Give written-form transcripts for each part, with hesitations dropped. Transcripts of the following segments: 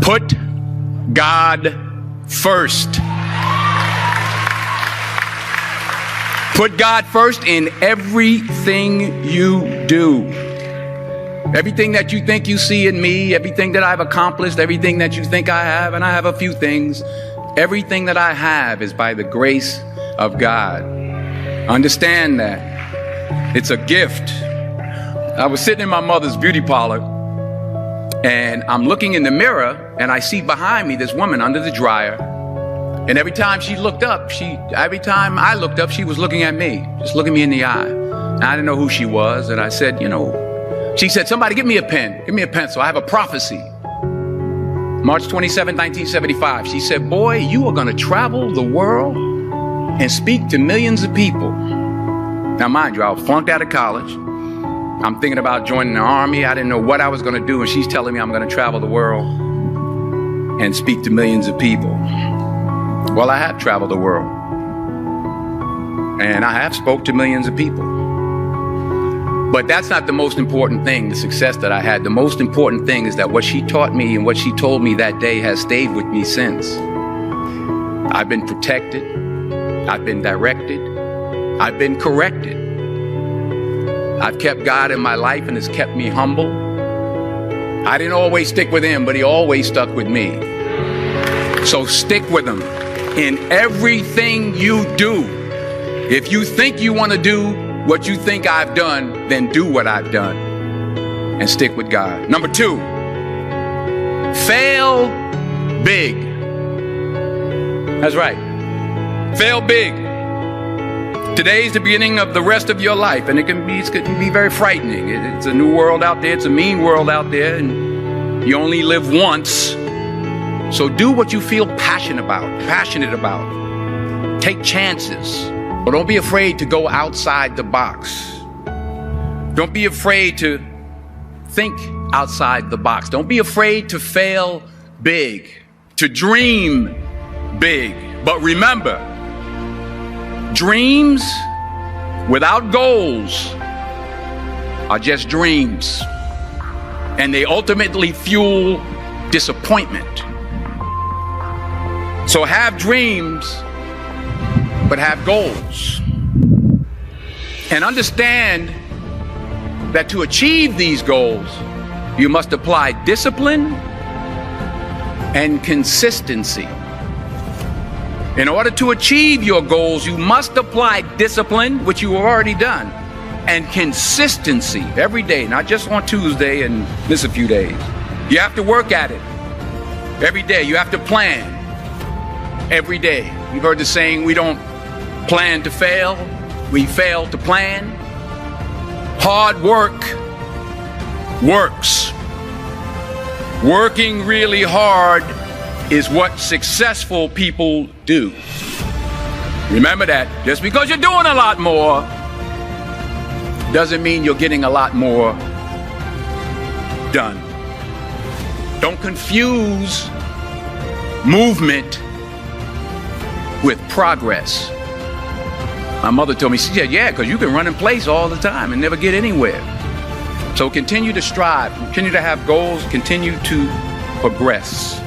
Put God first. Put God first in everything you do. Everything that you think you see in me, everything that I've accomplished, everything that you think I have, and I have a few things, everything that I have is by the grace of God. Understand that. It's a gift. I was sitting in my mother's beauty parlor, and I'm looking in the mirror, and I see behind me this woman under the dryer. And every time I looked up, she was looking at me, just looking me in the eye. And I didn't know who she was, and I said, she said, somebody give me a pen, give me a pencil. I have a prophecy. March 27, 1975. She said, boy, you are going to travel the world and speak to millions of people. Now, mind you, I was flunked out of college. I'm thinking about joining the army. I didn't know what I was going to do. And she's telling me I'm going to travel the world and speak to millions of people. Well, I have traveled the world. And I have spoke to millions of people. But that's not the most important thing, the success that I had. The most important thing is that what she taught me and what she told me that day has stayed with me since. I've been protected. I've been directed. I've been corrected. I've kept God in my life and it's kept me humble. I didn't always stick with him, but he always stuck with me. So stick with him in everything you do. If you think you want to do what you think I've done, then do what I've done and stick with God. Number 2, fail big. That's right. Fail big. Today's the beginning of the rest of your life, and it can be very frightening. It's a new world out there. It's a mean world out there, and you only live once. So do what you feel passionate about. Take chances. But don't be afraid to go outside the box. Don't be afraid to think outside the box. Don't be afraid to fail big, to dream big. But remember, dreams without goals are just dreams. And they ultimately fuel disappointment. So have dreams, but have goals. And understand that to achieve these goals, you must apply discipline and consistency. In order to achieve your goals, you must apply discipline, which you have already done, and consistency every day, not just on Tuesday and miss a few days. You have to work at it every day. You have to plan every day. You've heard the saying, we don't plan to fail, we fail to plan. Hard work works. Working really hard is what successful people do. Remember that. Just because you're doing a lot more doesn't mean you're getting a lot more done. Don't confuse movement with progress. My mother told me, she said, yeah, because you can run in place all the time and never get anywhere. So continue to strive, continue to have goals, continue to progress.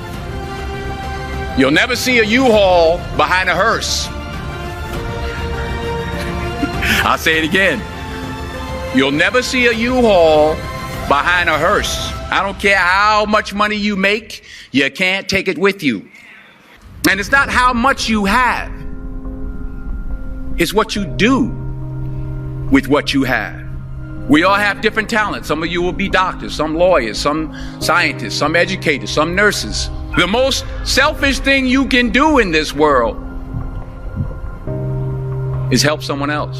You'll never see a U-Haul behind a hearse. I'll say it again. You'll never see a U-Haul behind a hearse. I don't care how much money you make, you can't take it with you. And it's not how much you have. It's what you do with what you have. We all have different talents. Some of you will be doctors, some lawyers, some scientists, some educators, some nurses. The most selfish thing you can do in this world is help someone else.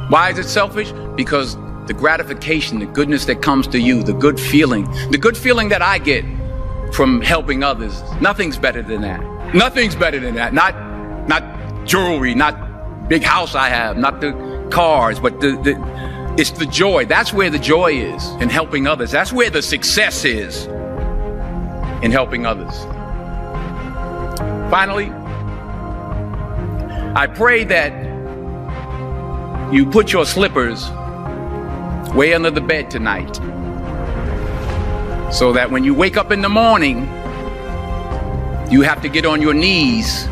Why is it selfish? Because the gratification, the goodness that comes to you, the good feeling that I get from helping others, nothing's better than that. Nothing's better than that. Not jewelry, not big house I have, not the cars, but it's the joy. That's where the joy is, in helping others. That's where the success is, in helping others. Finally, I pray that you put your slippers way under the bed tonight. So that when you wake up in the morning, you have to get on your knees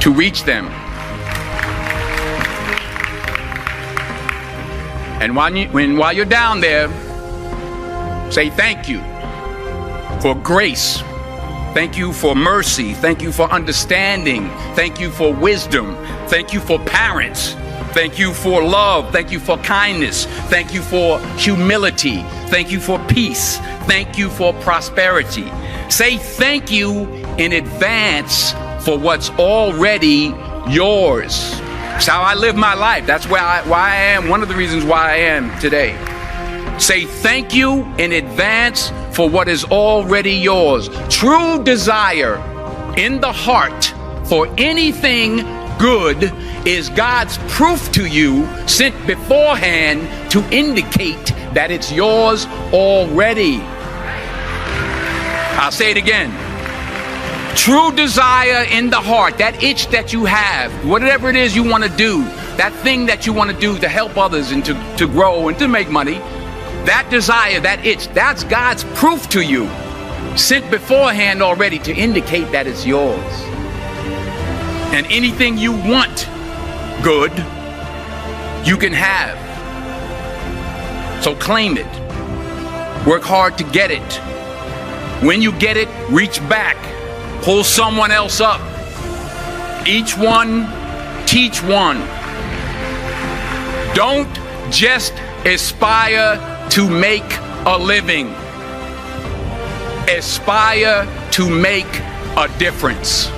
to reach them. And while you're down there, say thank you for grace. Thank you for mercy. Thank you for understanding. Thank you for wisdom. Thank you for parents. Thank you for love. Thank you for kindness. Thank you for humility. Thank you for peace. Thank you for prosperity. Say thank you in advance for what's already yours. That's how I live my life. That's why I am, one of the reasons why I am today. Say thank you in advance for what is already yours. True desire in the heart for anything good is God's proof to you, sent beforehand to indicate that it's yours already. I'll say it again. True desire in the heart, that itch that you have, whatever it is you want to do, that thing that you want to do to help others and to grow and to make money, that desire, that itch, that's God's proof to you, sent beforehand already to indicate that it's yours. And anything you want good, you can have. So claim it. Work hard to get it. When you get it, reach back. Pull someone else up. Each one, teach one. Don't just aspire to make a living. Aspire to make a difference.